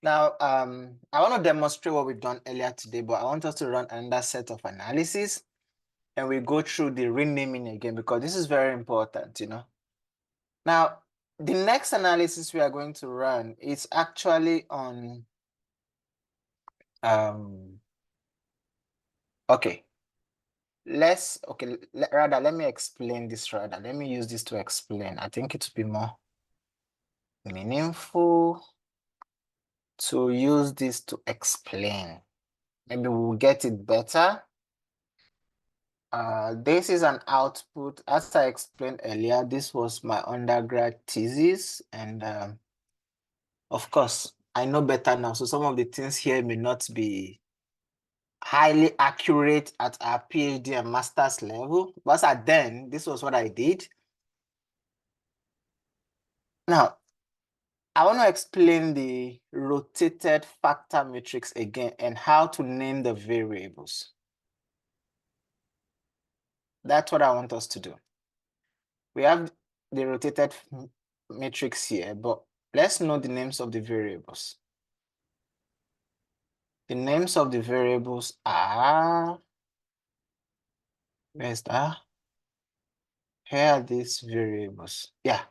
Now, I want to demonstrate what we've done earlier today, but I want us to run another set of analysis and we go through the renaming again because this is very important, Now, the next analysis we are going to run is actually on, okay. Let me explain this rather. Let me use this to explain. I think it will be more meaningful to use this to explain. Maybe we'll get it better. This is an output. As I explained earlier, this was my undergrad thesis. And of course, I know better now. So some of the things here may not be highly accurate at our PhD and master's level. But at then, this was what I did. Now, I want to explain the rotated factor matrix again and how to name the variables. That's what I want us to do. We have the rotated matrix here, but let's know the names of the variables. The names of the variables are, where's that? Here are these variables. Yeah,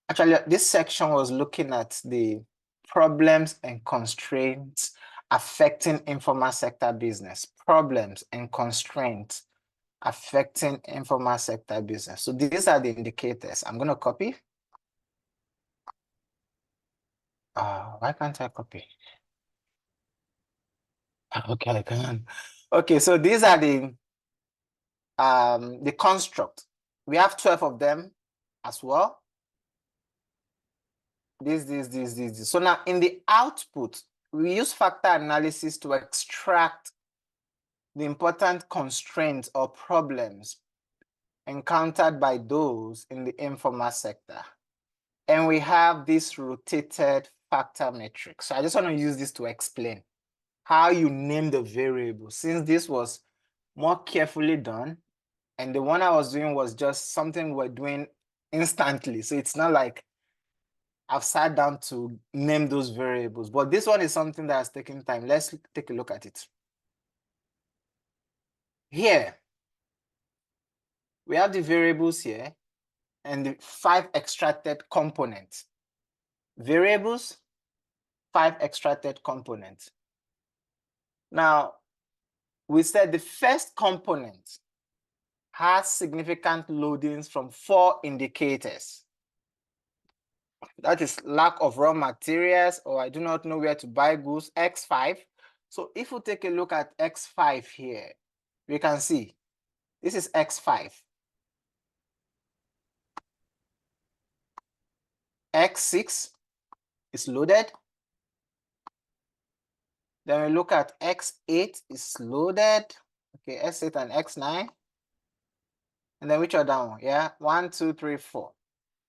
actually, this section was looking at the problems and constraints affecting informal sector business. Problems and constraints affecting informal sector business. So these are the indicators. I'm going to copy. Why can't I copy? Okay, I can. Okay, so these are the construct. We have 12 of them as well. This. So now in the output, we use factor analysis to extract the important constraints or problems encountered by those in the informal sector. And we have this rotated factor matrix. So I just want to use this to explain how you name the variable, since this was more carefully done. And the one I was doing was just something we're doing instantly. So it's not like I've sat down to name those variables, but this one is something that has taken time. Let's take a look at it. Here, we have the variables here and the 5 extracted components. Variables, 5 extracted components. Now, we said the first component has significant loadings from 4 indicators. That is lack of raw materials, or I do not know where to buy goods, X5. So if we take a look at X5 here, we can see this is X5. X6 is loaded. Then we look at X8 is loaded. Okay, X8 and X9. And then which other one? Yeah, 1, 2, 3, 4.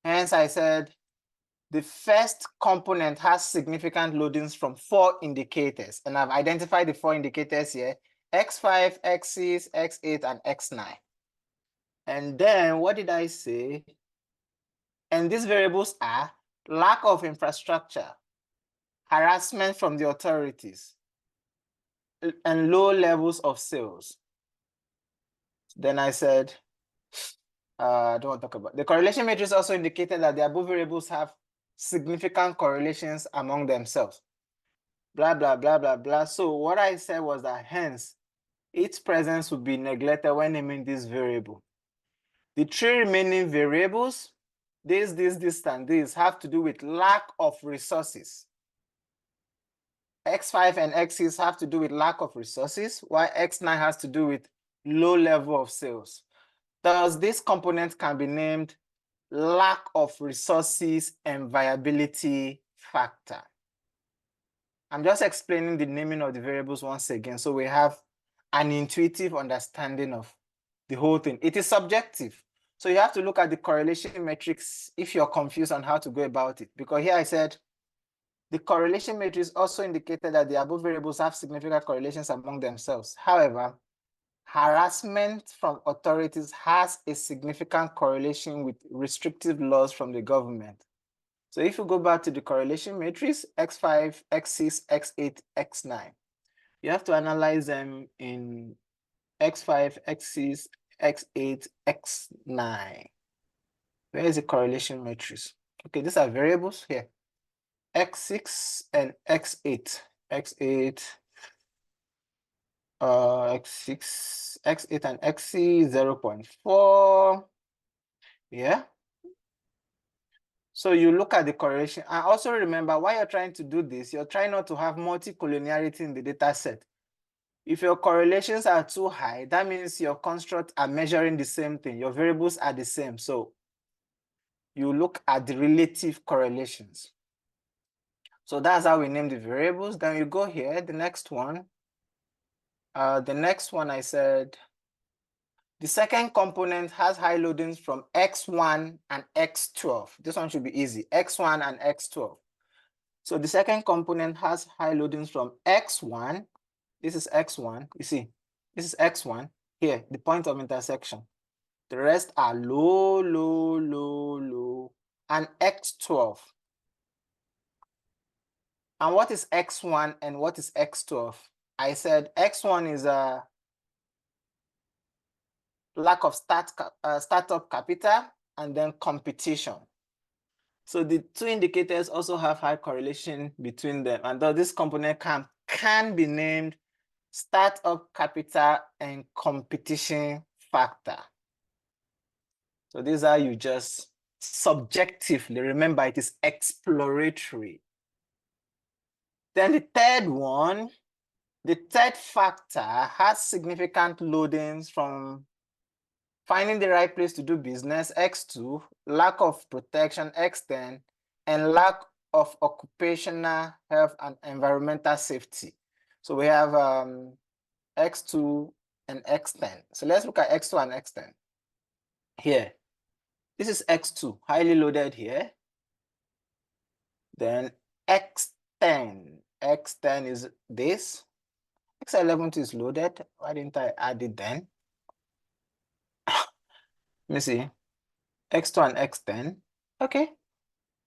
Hence, I said the first component has significant loadings from 4 indicators. And I've identified the 4 indicators here: X5, X6, X8, and X9. And then what did I say? And these variables are lack of infrastructure, harassment from the authorities, and low levels of sales. Then I said, I don't want to talk about the correlation matrix. Also indicated that the above variables have significant correlations among themselves. Blah, blah, blah, blah, blah. So what I said was that hence its presence would be neglected when naming this variable. The 3 remaining variables, this, and this, have to do with lack of resources. X5 and X6 have to do with lack of resources, while X9 has to do with low level of sales. Thus, this component can be named lack of resources and viability factor. I'm just explaining the naming of the variables once again, so we have an intuitive understanding of the whole thing. It is subjective, so you have to look at the correlation matrix if you're confused on how to go about it. Because here I said the correlation matrix also indicated that the above variables have significant correlations among themselves. However, harassment from authorities has a significant correlation with restrictive laws from the government. So if you go back to the correlation matrix, X5, X6, X8, X9, you have to analyze them in X5, X6, X8, X9. Where is the correlation matrix? Okay, these are variables here. X6 and X8. X8, X6, X8 and XC 0.4. Yeah. So you look at the correlation, and also remember, while you're trying to do this, you're trying not to have multi-collinearity in the data set. If your correlations are too high, that means your constructs are measuring the same thing. Your variables are the same. So you look at the relative correlations. So that's how we name the variables. Then you go here, the next one. I said, the second component has high loadings from X1 and X12. This one should be easy, X1 and X12. So the second component has high loadings from X1. This is X1, you see, this is X1, here, the point of intersection. The rest are low, low, low, low, and X12. And what is X1 and what is X12? I said X1 is a lack of startup capital and then competition. So the two indicators also have high correlation between them, and thus this component can be named startup capital and competition factor. So these are you just subjectively, remember it is exploratory. Then the third one, the third factor has significant loadings from finding the right place to do business, X2, lack of protection, X10, and lack of occupational health and environmental safety. So we have X2 and X10. So let's look at X2 and X10. Here, this is X2, highly loaded here. Then X10. X10 is this. X11 is loaded. Why didn't I add it then? Let me see. X2 and X10. Okay.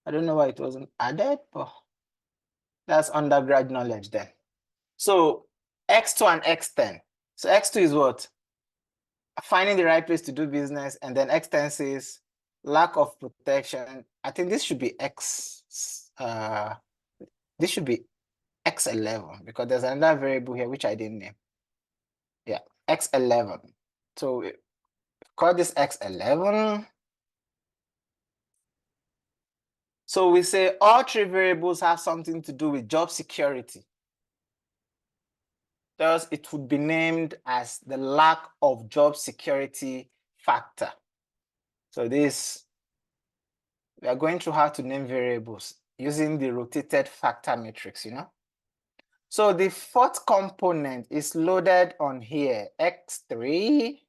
I don't know why it wasn't added, but that's undergrad knowledge then. So X2 and X10. So X2 is what? Finding the right place to do business, and then X10 says lack of protection. I think this should be X. This should be X11 because there's another variable here which I didn't name. Yeah, X11. So we call this X11. So we say all three variables have something to do with job security. Thus, it would be named as the lack of job security factor. So this, we are going through how to name variables using the rotated factor matrix, you know. So the fourth component is loaded on here, X3.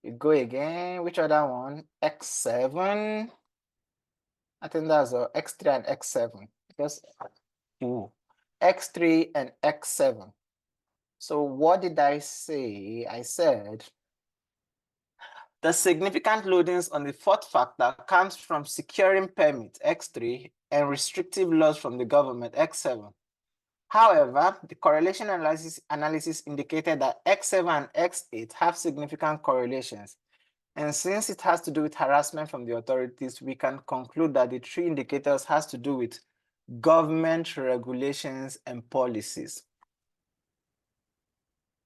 You go again, which other one? X7. I think that's X3 and X7 because X3 and X7. So what did I say? I said the significant loadings on the fourth factor comes from securing permit, X3, and restrictive laws from the government, X7. However, the correlation analysis indicated that X7 and X8 have significant correlations. And since it has to do with harassment from the authorities, we can conclude that the three indicators has to do with government regulations and policies.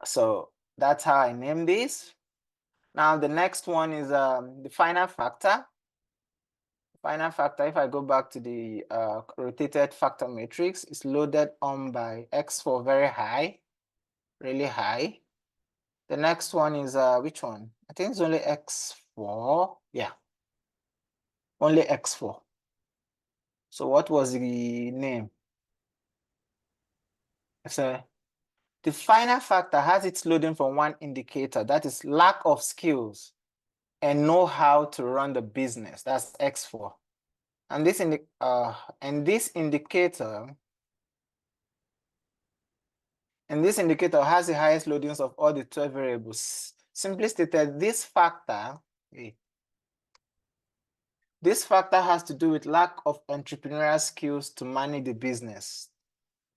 So that's how I named this. Now the next one is the final factor. Final factor, if I go back to the rotated factor matrix, is loaded on by X4 very high, really high. The next one is which one? I think it's only X4. Yeah, only X4. So what was the name? So the final factor has its loading from one indicator, that is lack of skills and know how to run the business. That's X4. And this indicator has the highest loadings of all the 12 variables. Simply stated, this factor This factor has to do with lack of entrepreneurial skills to manage the business,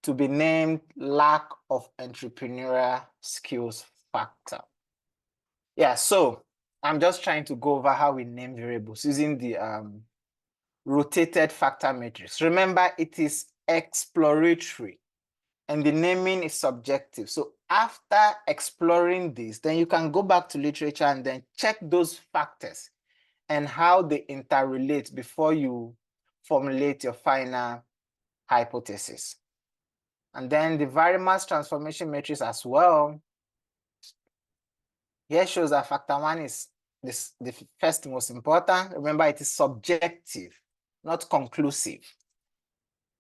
to be named lack of entrepreneurial skills factor. Yeah, so I'm just trying to go over how we name variables using the rotated factor matrix. Remember, it is exploratory and the naming is subjective. So after exploring this, then you can go back to literature and then check those factors and how they interrelate before you formulate your final hypothesis. And then the variance transformation matrix as well. Here shows that factor one is the first most important. Remember, it is subjective, not conclusive.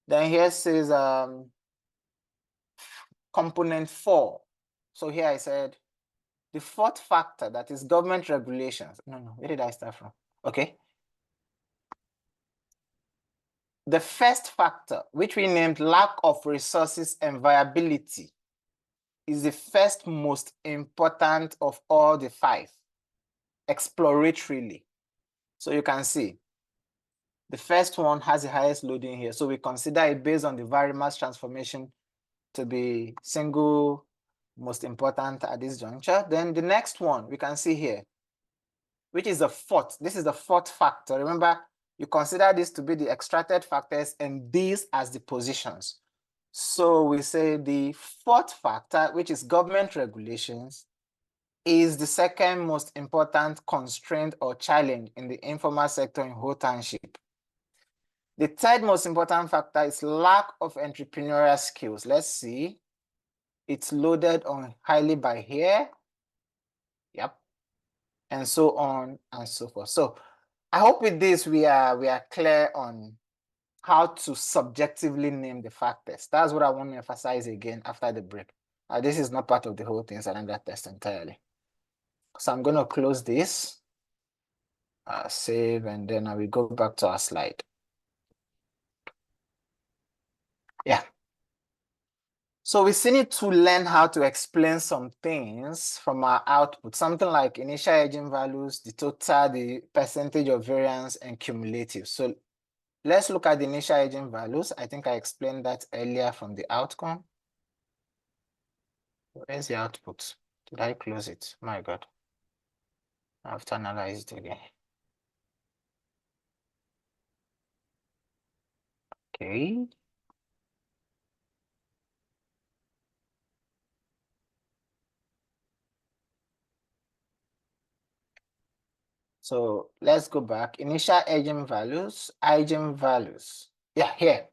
Then here says component 4. So here I said the fourth factor, that is government regulations. No, where did I start from? Okay. The first factor, which we named lack of resources and viability, is the first most important of all the 5, exploratorily. So you can see the first one has the highest loading here. So we consider it based on the variance transformation to be single most important at this juncture. Then the next one we can see here, which is the fourth. This is the fourth factor. Remember, you consider this to be the extracted factors and these as the positions. So we say the fourth factor, which is government regulations, is the second most important constraint or challenge in the informal sector in whole township. The third most important factor is lack of entrepreneurial skills. Let's see. It's loaded on highly by here. Yep. And so on and so forth. So I hope with this we are clear on how to subjectively name the factors. That's what I want to emphasize again after the break. This is not part of the whole thing, it's another test entirely. So I'm going to close this, save, and then I will go back to our slide. Yeah. So we still need to learn how to explain some things from our output, something like initial agent values, the total, the percentage of variance, and cumulative. So let's look at the initial agent values. I think I explained that earlier from the outcome. Where's the output? Did I close it? My God. I have to analyze it again. Okay. So let's go back. Initial agent values, eigenvalues. Yeah, here.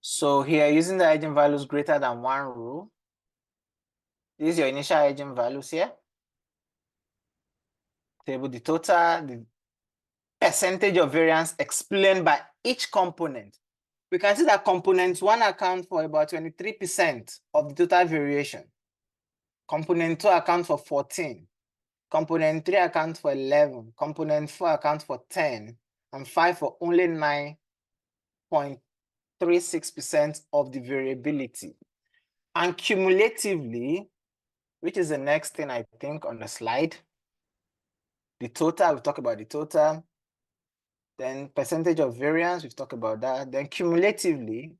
So here, using the eigenvalues greater than 1 rule, this is your initial eigenvalues here. Table the total, the percentage of variance explained by each component. We can see that component 1 accounts for about 23% of the total variation. Component 2 accounts for 14. Component 3 accounts for 11. Component 4 accounts for 10. And 5 for only 9.36% of the variability. And cumulatively, which is the next thing I think on the slide, the total, we've talked about the total. Then percentage of variance, we've talked about that. Then cumulatively,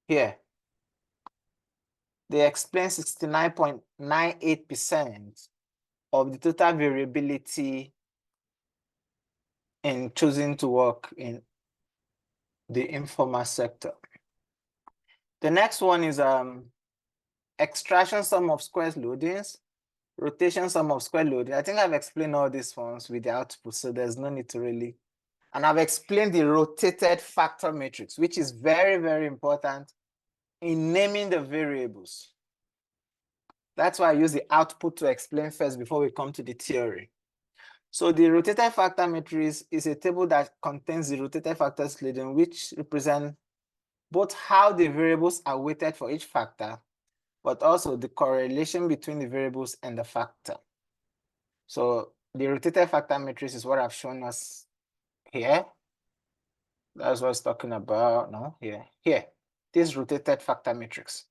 here, they explain 69.98% of the total variability in choosing to work in the informal sector. The next one is extraction sum of squares loadings, rotation sum of square loading. I think I've explained all these ones with the output, so there's no need to really. And I've explained the rotated factor matrix, which is very, very important in naming the variables. That's why I use the output to explain first before we come to the theory. So the rotated factor matrix is a table that contains the rotated factors loading, which represent both how the variables are weighted for each factor, but also the correlation between the variables and the factor. So the rotated factor matrix is what I've shown us here. That's what it's talking about. No, here. This rotated factor matrix.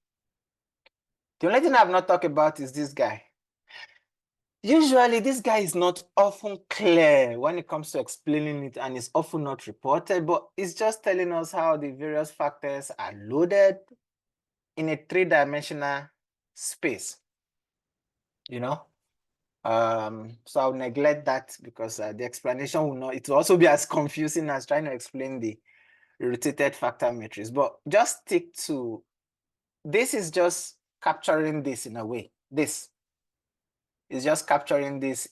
The only thing I've not talked about is this guy. Usually, this guy is not often clear when it comes to explaining it, and is often not reported, but it's just telling us how the various factors are loaded in a three-dimensional space, you know? So I'll neglect that because the explanation will not, it will also be as confusing as trying to explain the rotated factor matrix, but just stick to, this is just capturing this in a way. This is just capturing this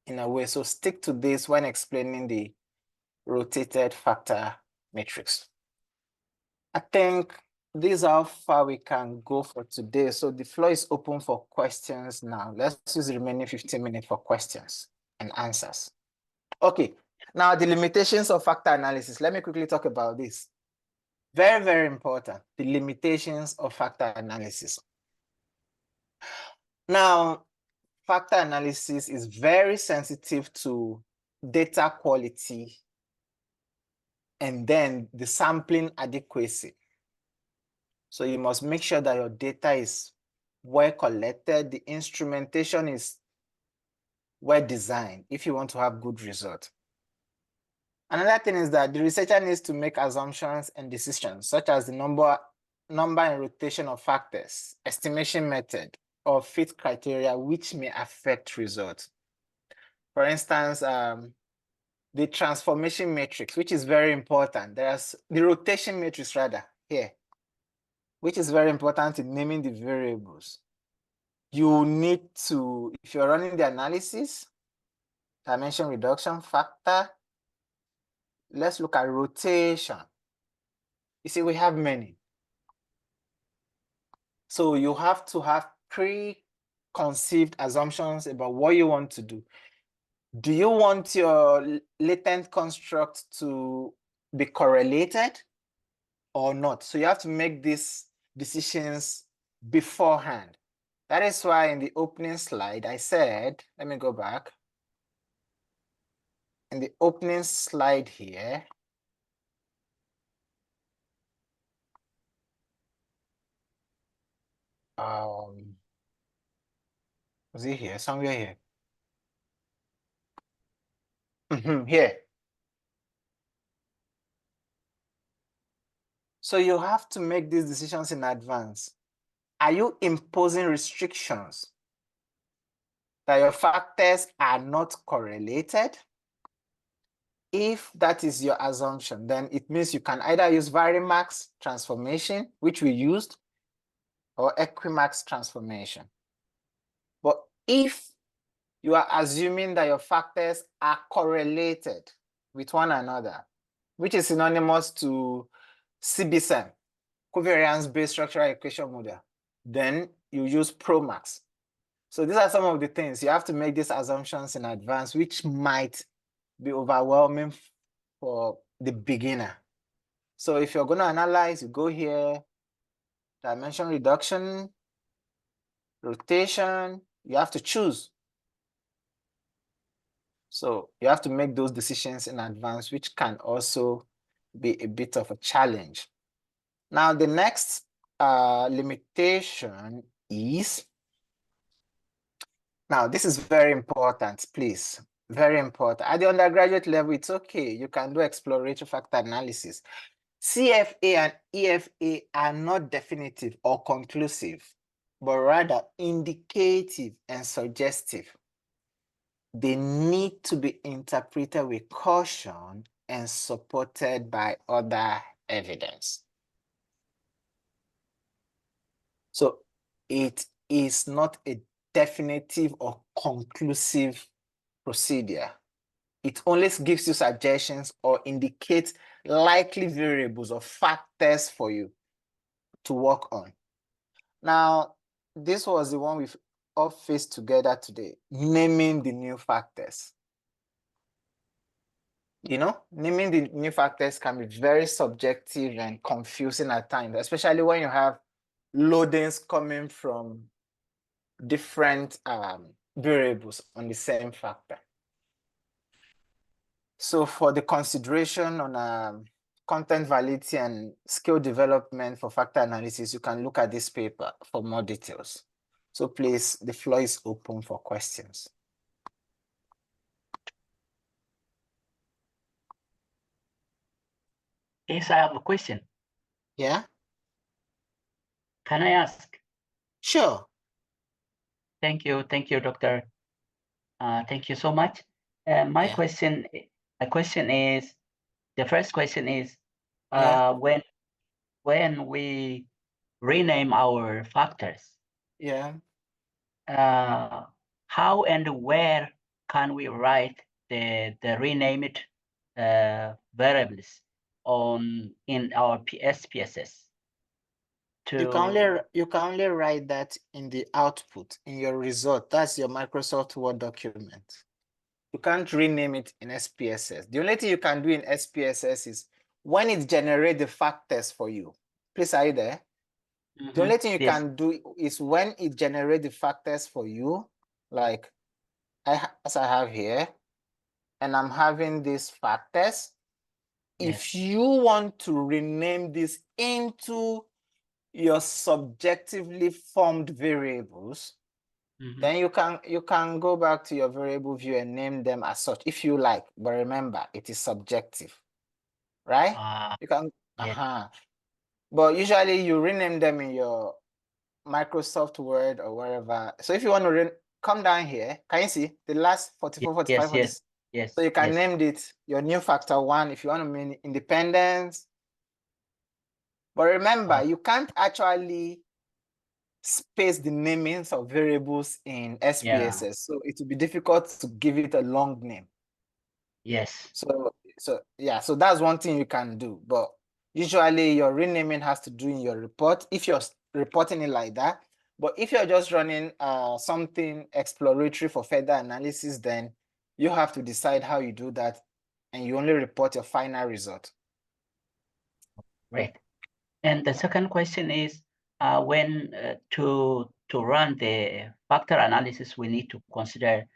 in a way. So stick to this when explaining the rotated factor matrix. I think this is how far we can go for today. So the floor is open for questions now. Let's use the remaining 15 minutes for questions and answers. Okay, now the limitations of factor analysis. Let me quickly talk about this. Very, very important, the limitations of factor analysis. Now, factor analysis is very sensitive to data quality and then the sampling adequacy. So you must make sure that your data is well collected, the instrumentation is well designed if you want to have good results. Another thing is that the researcher needs to make assumptions and decisions, such as the number and rotation of factors, estimation method, or fit criteria, which may affect results. For instance, the transformation matrix, which is very important. There's the rotation matrix rather here, which is very important in naming the variables. You need to, if you're running the analysis, dimension reduction factor, let's look at rotation. You see, we have many. So you have to have preconceived assumptions about what you want to do. Do you want your latent construct to be correlated or not? So you have to make these decisions beforehand. That is why in the opening slide, I said, let me go back. In the opening slide here, is it here? Somewhere here. Here. So you have to make these decisions in advance. Are you imposing restrictions that your factors are not correlated? If that is your assumption, then it means you can either use Varimax transformation, which we used, or Equimax transformation. But if you are assuming that your factors are correlated with one another, which is synonymous to CBSEM, covariance-based structural equation model, then you use Promax. So these are some of the things you have to make these assumptions in advance, which might be overwhelming for the beginner. So if you're going to analyze, you go here, dimension reduction, rotation, you have to choose. So you have to make those decisions in advance, which can also be a bit of a challenge. Now, the next limitation is, now this is very important, please, very important. At the undergraduate level, it's okay, you can do exploratory factor analysis. CFA and EFA are not definitive or conclusive, but rather indicative and suggestive. They need to be interpreted with caution and supported by other evidence. So it is not a definitive or conclusive procedure. It only gives you suggestions or indicates likely variables or factors for you to work on. Now, this was the one we've all faced together today, naming the new factors. You know, naming the new factors can be very subjective and confusing at times, especially when you have loadings coming from different variables on the same factor. So for the consideration on content validity and skill development for factor analysis, you can look at this paper for more details. So please, the floor is open for questions. Yes, I have a question. Yeah, Can I ask? sure. Thank you, Doctor. Thank you so much. My Yeah. question is, the first question is, Yeah. when we rename our factors, Yeah. how and where can we write the renamed variables in our SPSS? You can only write that in the output, in your result. That's your Microsoft Word document. You can't rename it in SPSS. The only thing you can do in SPSS is when it generates the factors for you. Please, are you there? The only thing you Yes. can do is when it generates the factors for you, like as I have here, and I'm having these factors. Yes. If you want to rename this into your subjectively formed variables, then you can go back to your variable view and name them as such if you like. But remember, it is subjective, right? You can, Yes. But usually you rename them in your Microsoft Word or wherever. So if you want to come down here, can you see the last 44, 45, 46? Yes. So you can name it your new factor 1 if you want to mean independence. But remember, you can't actually space the namings of variables in SPSS. Yeah. So it will be difficult to give it a long name. Yes. So yeah, so that's one thing you can do. But usually your renaming has to do in your report if you're reporting it like that. But if you're just running something exploratory for further analysis, then you have to decide how you do that, and you only report your final result. Great. And the second question is, when to run the factor analysis, we need to consider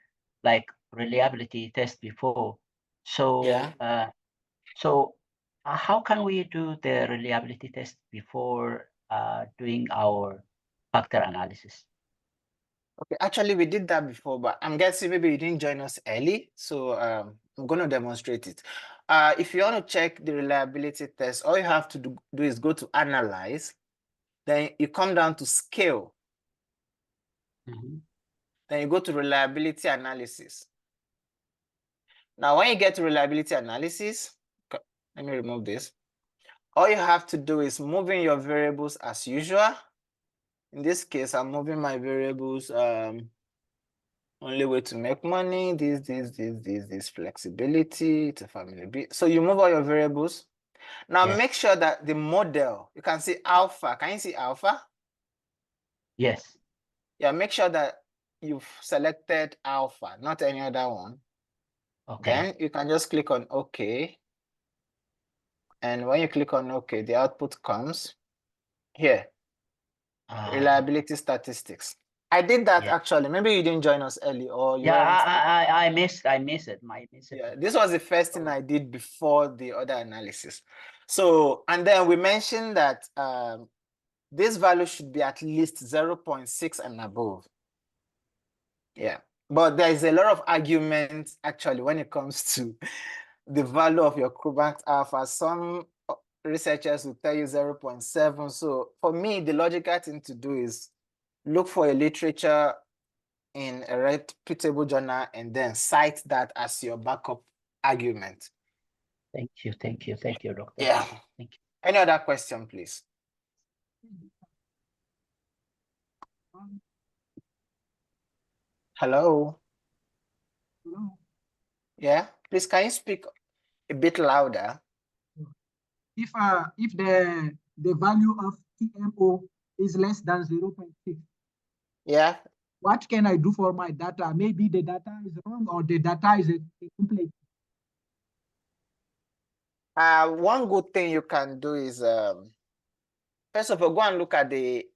like reliability test before. So Yeah. How can we do the reliability test before doing our factor analysis? Okay, actually we did that before, but I'm guessing maybe you didn't join us early, so I'm going to demonstrate it. If you want to check the reliability test, all you have to do is go to Analyze, then you come down to Scale, then you go to Reliability Analysis. Now, when you get to Reliability Analysis, let me remove this. All you have to do is move in your variables as usual. In this case, I'm moving my variables only way to make money, this flexibility to family B. So you move all your variables. Now make sure that the model, you can see alpha. Can you see alpha? Yes. Yeah, make sure that you've selected alpha, not any other one. Okay. Then you can just click on OK. And when you click on OK, the output comes here. Reliability statistics. I did that actually. Maybe you didn't join us early or you weren't. I missed it. Yeah, this was the first thing I did before the other analysis. So, and then we mentioned that this value should be at least 0.6 and above. Yeah, but there is a lot of argument actually when it comes to the value of your Kubank alpha. Some researchers will tell you 0.7. So for me, the logical thing to do is look for a literature in a reputable journal and then cite that as your backup argument. Thank you, Doctor. Yeah. Thank you. Any other question, please? Hello? Hello? Yeah, please, can you speak a bit louder? If the value of TMO is less than 0.6, yeah, what can I do for my data? Maybe the data is wrong or the data is incomplete. One good thing you can do is first of all, go and look at the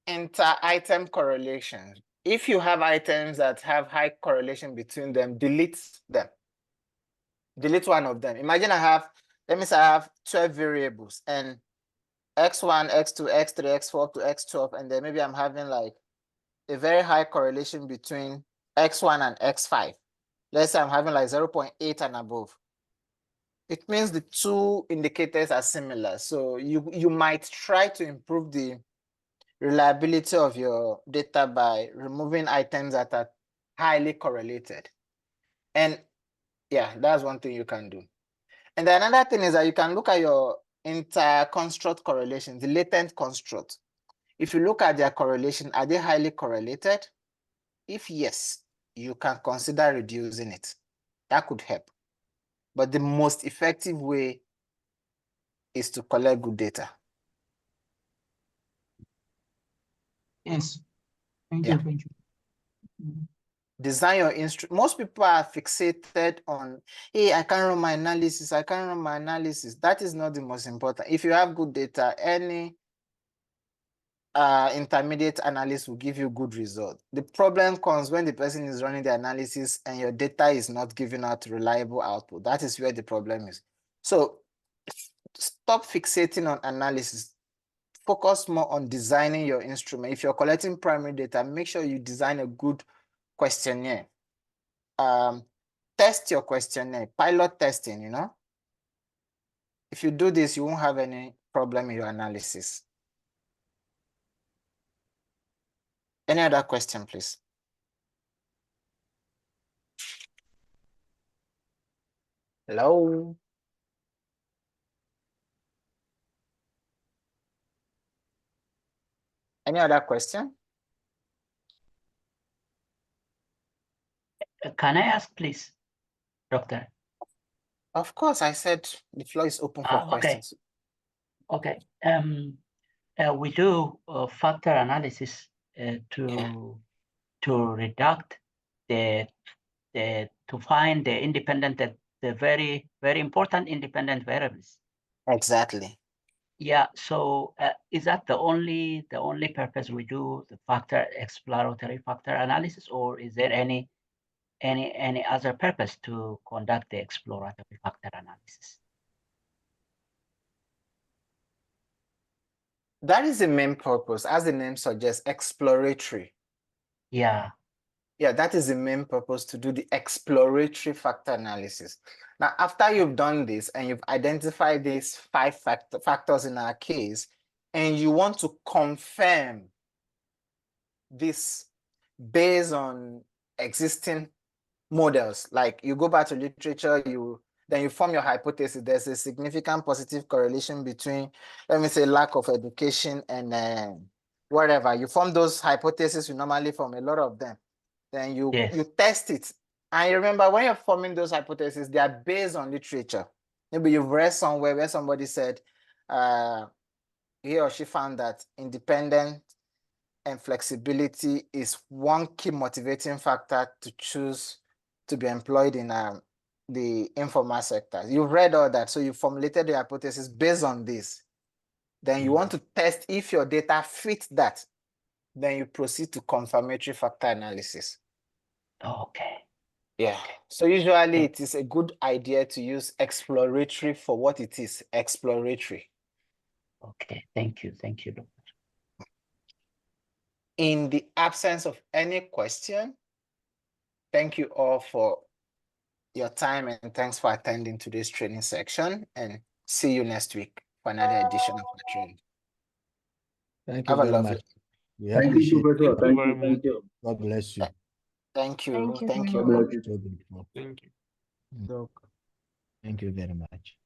inter-item correlation. If you have items that have high correlation between them, delete them. Delete one of them. Imagine I have let me say I have 12 variables and x1, x2, x3, x4 to x12, and then maybe I'm having like a very high correlation between x1 and x5. Let's say I'm having like 0.8 and above. It means the two indicators are similar. So you might try to improve the reliability of your data by removing items that are highly correlated. And yeah, that's one thing you can do. And then another thing is that you can look at your inter-construct correlation, the latent construct. If you look at their correlation, are they highly correlated? If yes, you can consider reducing it. That could help. But the most effective way is to collect good data. Yes. Thank Yeah. you. Thank you. Design your instrument. Most people are fixated on, hey, I can't run my analysis. I can't run my analysis. That is not the most important. If you have good data, any intermediate analysis will give you good result. The problem comes when the person is running the analysis and your data is not giving out reliable output. That is where the problem is. So stop fixating on analysis. Focus more on designing your instrument. If you're collecting primary data, make sure you design a good questionnaire. Test your questionnaire, pilot testing, you know. If you do this, you won't have any problem in your analysis. Any other question, please? Hello? Any other question? Can I ask, please, Doctor? Of course, I said the floor is open for Okay. questions. Okay. We do factor analysis to reduct to find the independent, the very important independent variables. Exactly. Yeah. So is that the only purpose we do the exploratory factor analysis, or is there any other purpose to conduct the exploratory factor analysis? That is the main purpose, as the name suggests, exploratory. Yeah. Yeah, that is the main purpose, to do the exploratory factor analysis. Now, after you've done this and you've identified these 5 factors in our case, and you want to confirm this based on existing models, like you go back to literature, then you form your hypothesis. There's a significant positive correlation between, let me say, lack of education and whatever. You form those hypotheses, you normally form a lot of them. Then you test it. And you remember, when you're forming those hypotheses, they are based on literature. Maybe you've read somewhere where somebody said he or she found that independent and flexibility is one key motivating factor to choose to be employed in the informal sector. You've read all that, so you formulated the hypothesis based on this. Then you want to test if your data fit that. Then you proceed to confirmatory factor analysis. Okay. Yeah. So usually it is a good idea to use exploratory for what it is, exploratory. Okay. Thank you. Thank you, Doctor. In the absence of any question, thank you all for your time and thanks for attending today's training section, and see you next week for another edition of our training. Thank you Have a very lovely much. We Thank you, appreciate Professor. it. Thank you. Thank you. God bless you. Thank you. Thank you Thank very you. much. God bless you. So grateful. So, Thank you very much.